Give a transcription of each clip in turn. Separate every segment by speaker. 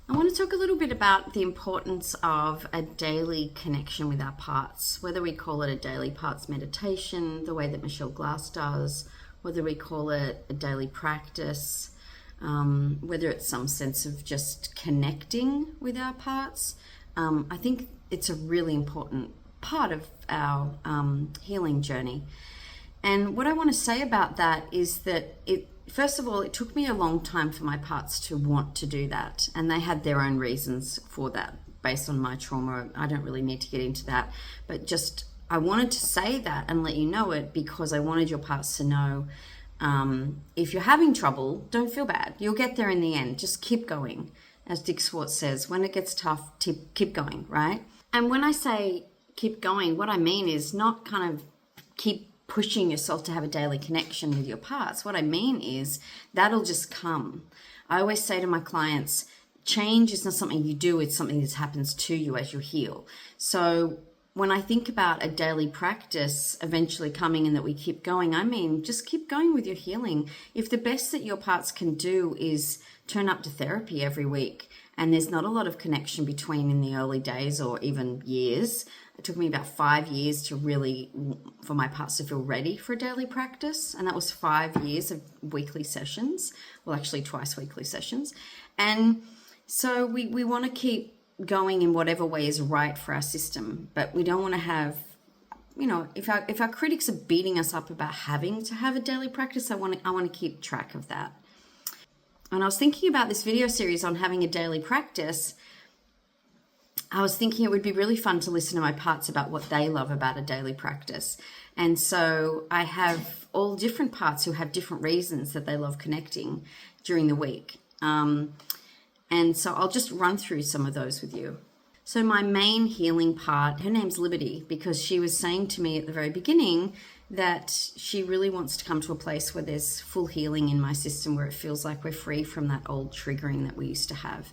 Speaker 1: I want to talk a little bit about the importance of a daily connection with our parts, whether we call it a daily parts meditation, the way that Michelle Glass does, whether we call it a daily practice, whether it's some sense of just connecting with our parts. I think it's a really important part of our healing journey. And what I want to say about that is that first of all, it took me a long time for my parts to want to do that. And they had their own reasons for that based on my trauma. I don't really need to get into that. But just, I wanted to say that and let you know it because I wanted your parts to know if you're having trouble, don't feel bad. You'll get there in the end. Just keep going. As Dick Schwartz says, when it gets tough, keep going, right? And when I say keep going, what I mean is not kind of keep pushing yourself to have a daily connection with your parts. What I mean is that'll just come. I always say to my clients, change is not something you do, it's something that happens to you as you heal. So when I think about a daily practice eventually coming and that we keep going, I mean, just keep going with your healing. If the best that your parts can do is turn up to therapy every week, and there's not a lot of connection between in the early days or even years. It took me about 5 years for my parts to feel ready for a daily practice. And that was 5 years of weekly sessions. Well, actually twice weekly sessions. And so we want to keep going in whatever way is right for our system. But we don't want to have, if our critics are beating us up about having to have a daily practice, I want to keep track of that. And I was thinking about this video series on having a daily practice. I was thinking it would be really fun to listen to my parts about what they love about a daily practice. And so I have all different parts who have different reasons that they love connecting during the week. And so I'll just run through some of those with you. So my main healing part, her name's Liberty, because she was saying to me at the very beginning that she really wants to come to a place where there's full healing in my system, where it feels like we're free from that old triggering that we used to have.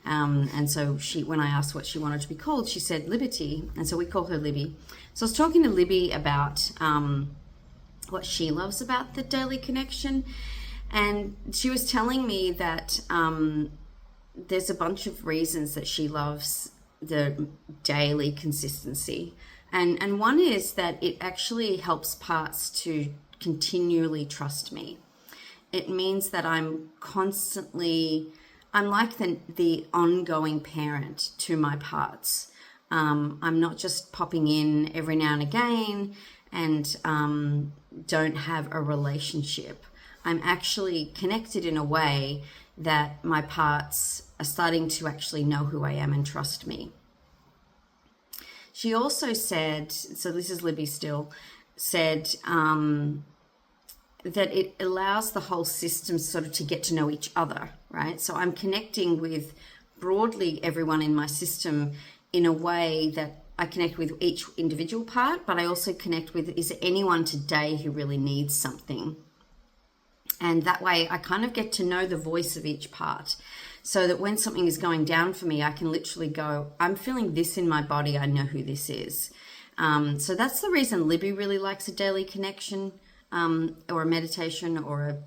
Speaker 1: And so when I asked what she wanted to be called, she said Liberty. And so we call her Libby. So I was talking to Libby about what she loves about the daily connection. And she was telling me that there's a bunch of reasons that she loves the daily consistency. And one is that it actually helps parts to continually trust me. It means that I'm like the ongoing parent to my parts. I'm not just popping in every now and again and don't have a relationship. I'm actually connected in a way that my parts are starting to actually know who I am and trust me. She also said, so this is Libby still, said that it allows the whole system sort of to get to know each other, right? So I'm connecting with broadly everyone in my system in a way that I connect with each individual part, but I also connect with, is there anyone today who really needs something? And that way I kind of get to know the voice of each part, so that when something is going down for me, I can literally go, I'm feeling this in my body, I know who this is. So that's the reason Libby really likes a daily connection, or a meditation or a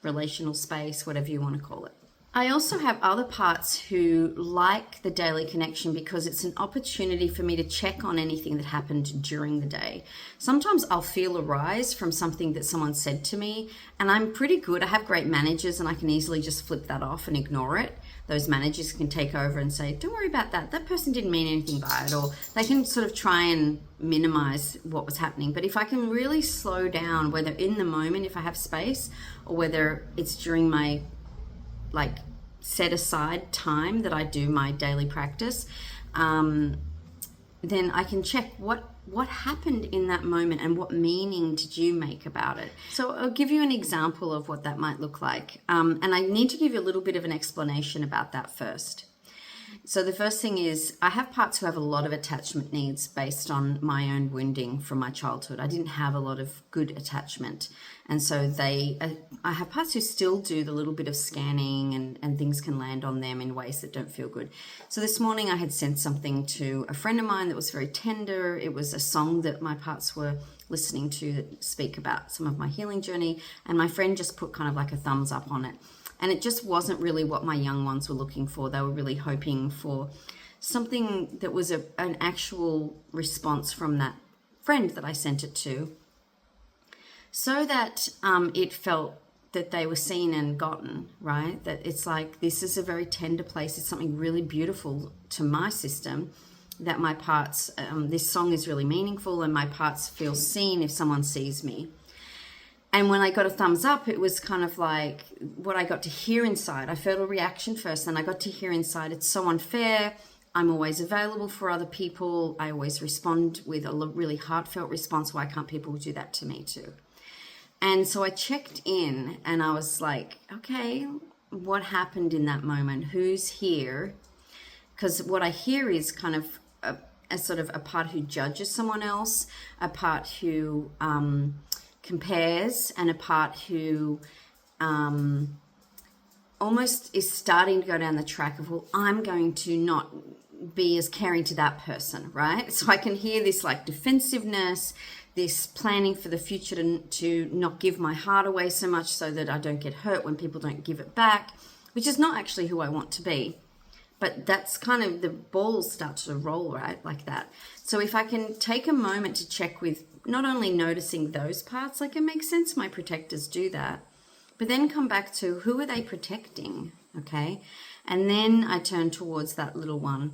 Speaker 1: relational space, whatever you want to call it. I also have other parts who like the daily connection because it's an opportunity for me to check on anything that happened during the day. Sometimes I'll feel a rise from something that someone said to me, and I'm pretty good. I have great managers and I can easily just flip that off and ignore it. Those managers can take over and say, don't worry about that. That person didn't mean anything by it, or they can sort of try and minimize what was happening. But if I can really slow down, whether in the moment, if I have space, or whether it's during my set aside time that I do my daily practice, then I can check what happened in that moment and what meaning did you make about it. So I'll give you an example of what that might look like. And I need to give you a little bit of an explanation about that first. So the first thing is, I have parts who have a lot of attachment needs based on my own wounding from my childhood. I didn't have a lot of good attachment. And so I have parts who still do the little bit of scanning and things can land on them in ways that don't feel good. So this morning I had sent something to a friend of mine that was very tender. It was a song that my parts were listening to that speak about some of my healing journey. And my friend just put kind of like a thumbs up on it. And it just wasn't really what my young ones were looking for. They were really hoping for something that was an actual response from that friend that I sent it to, so that it felt that they were seen and gotten, right? That it's like, this is a very tender place. It's something really beautiful to my system, that my parts, this song is really meaningful and my parts feel seen if someone sees me. And when I got a thumbs up, it was kind of like what I got to hear inside. I felt a reaction first, and I got to hear inside, it's so unfair. I'm always available for other people. I always respond with a really heartfelt response. Why can't people do that to me too? And so I checked in and I was like, okay, what happened in that moment? Who's here? Because what I hear is kind of a sort of a part who judges someone else, a part who compares, and a part who almost is starting to go down the track of, well, I'm going to not be as caring to that person, right? So I can hear this like defensiveness, this planning for the future to not give my heart away so much so that I don't get hurt when people don't give it back, which is not actually who I want to be. But that's kind of, the balls start to roll, right? Like that. So if I can take a moment to check with not only noticing those parts, like it makes sense my protectors do that, but then come back to who are they protecting, okay? And then I turned towards that little one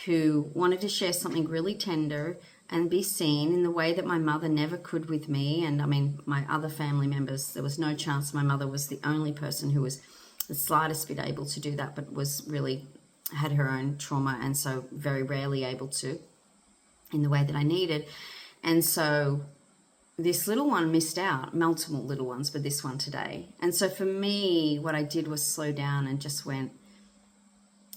Speaker 1: who wanted to share something really tender and be seen in the way that my mother never could with me. And I mean, my other family members, there was no chance. My mother was the only person who was the slightest bit able to do that, but was really, had her own trauma, and so very rarely able to in the way that I needed. And so this little one missed out, multiple little ones, but this one today. And so for me, what I did was slow down and just went,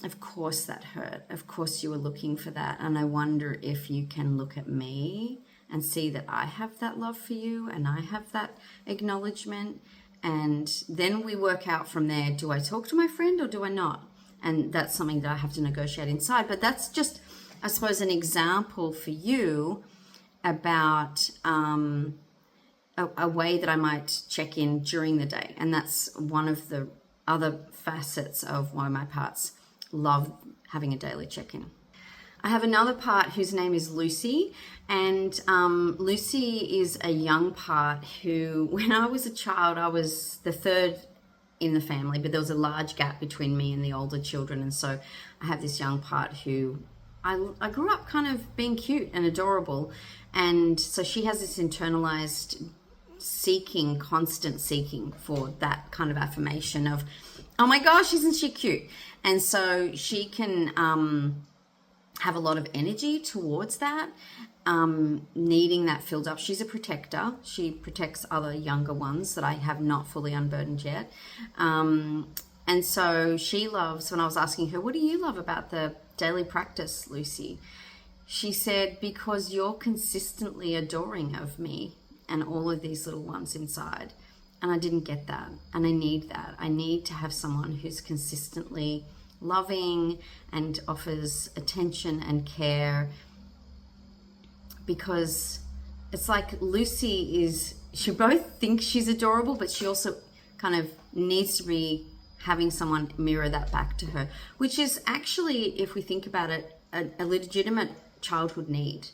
Speaker 1: of course that hurt. Of course you were looking for that. And I wonder if you can look at me and see that I have that love for you and I have that acknowledgement. And then we work out from there, do I talk to my friend or do I not? And that's something that I have to negotiate inside. But that's just, I suppose, an example for you about a way that I might check in during the day. And that's one of the other facets of why my parts love having a daily check-in. I have another part whose name is Lucy, and Lucy is a young part who, when I was a child, I was the third in the family, but there was a large gap between me and the older children, and so I have this young part who I grew up kind of being cute and adorable, and so she has this internalized seeking, constant seeking for that kind of affirmation of, oh my gosh, isn't she cute? And so she can have a lot of energy towards that, needing that filled up. She's a protector. She protects other younger ones that I have not fully unburdened yet. And so she loves, when I was asking her, what do you love about the daily practice, Lucy? She said, because you're consistently adoring of me and all of these little ones inside. And I didn't get that. And I need that. I need to have someone who's consistently loving and offers attention and care, because it's like Lucy is, she both thinks she's adorable, but she also kind of needs to be having someone mirror that back to her, which is actually, if we think about it, a legitimate childhood need.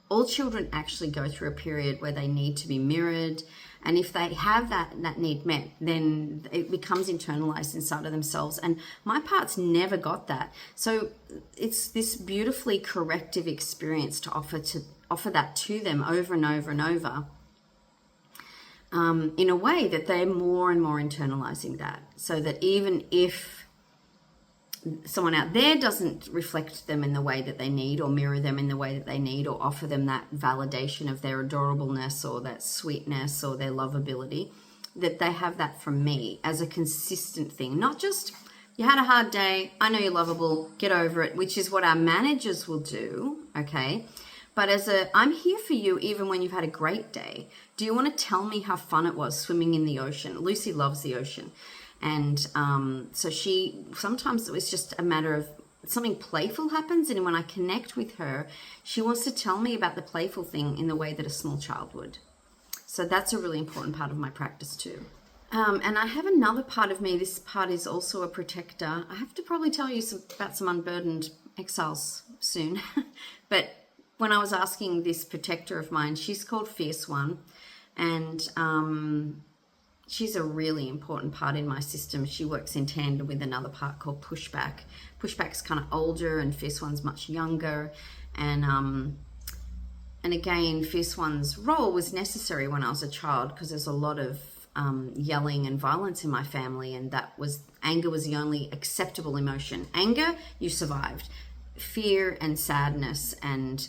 Speaker 1: All children actually go through a period where they need to be mirrored, and if they have that need met, then it becomes internalized inside of themselves. And my parts never got that. So it's this beautifully corrective experience to offer that to them over and over and over, in a way that they're more and more internalizing that, so that even if someone out there doesn't reflect them in the way that they need, or mirror them in the way that they need, or offer them that validation of their adorableness or that sweetness or their lovability, that they have that from me as a consistent thing. Not just, you had a hard day, I know you're lovable, get over it, which is what our managers will do, okay? But I'm here for you even when you've had a great day. Do you want to tell me how fun it was swimming in the ocean? Lucy loves the ocean. And so sometimes it was just a matter of something playful happens, and when I connect with her, she wants to tell me about the playful thing in the way that a small child would. So that's a really important part of my practice too. And I have another part of me. This part is also a protector. I have to probably tell you about some unburdened exiles soon. But when I was asking this protector of mine, she's called Fierce One. And she's a really important part in my system. She works in tandem with another part called Pushback. Pushback's kind of older and Fierce One's much younger. And again, Fierce One's role was necessary when I was a child because there's a lot of yelling and violence in my family, and anger was the only acceptable emotion. Anger, you survived. Fear and sadness and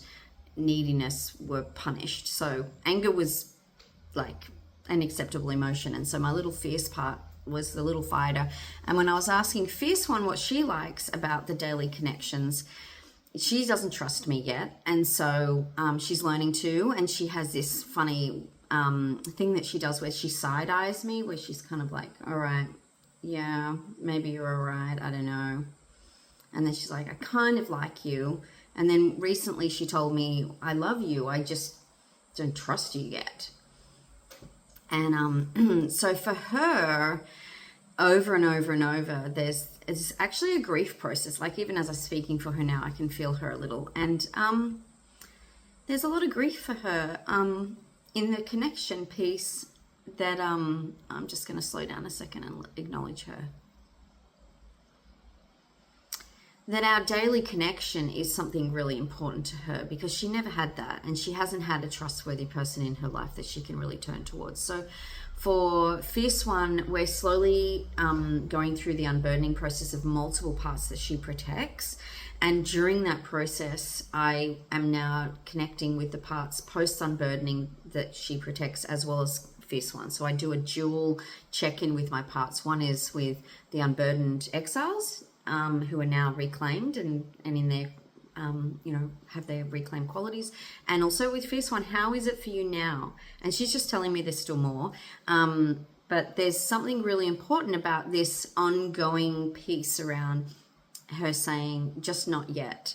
Speaker 1: neediness were punished. So anger was like an acceptable emotion, and so my little fierce part was the little fighter. And when I was asking Fierce One what she likes about the daily connections, she doesn't trust me yet, and so she's learning to. And she has this funny thing that she does where she side eyes me, where she's kind of like, all right, yeah, maybe you're all right, I don't know. And then she's like, I kind of like you. And then recently she told me, I love you, I just don't trust you yet. And so for her, over and over and over, it's actually a grief process. Like even as I'm speaking for her now, I can feel her a little. And there's a lot of grief for her in the connection piece that I'm just going to slow down a second and acknowledge her. That our daily connection is something really important to her because she never had that, and she hasn't had a trustworthy person in her life that she can really turn towards. So for Fierce One, we're slowly going through the unburdening process of multiple parts that she protects. And during that process, I am now connecting with the parts post-unburdening that she protects as well as Fierce One. So I do a dual check-in with my parts. One is with the unburdened exiles, who are now reclaimed and in their, have their reclaimed qualities. And also with Fierce One, how is it for you now? And she's just telling me there's still more. But there's something really important about this ongoing piece around her saying, just not yet.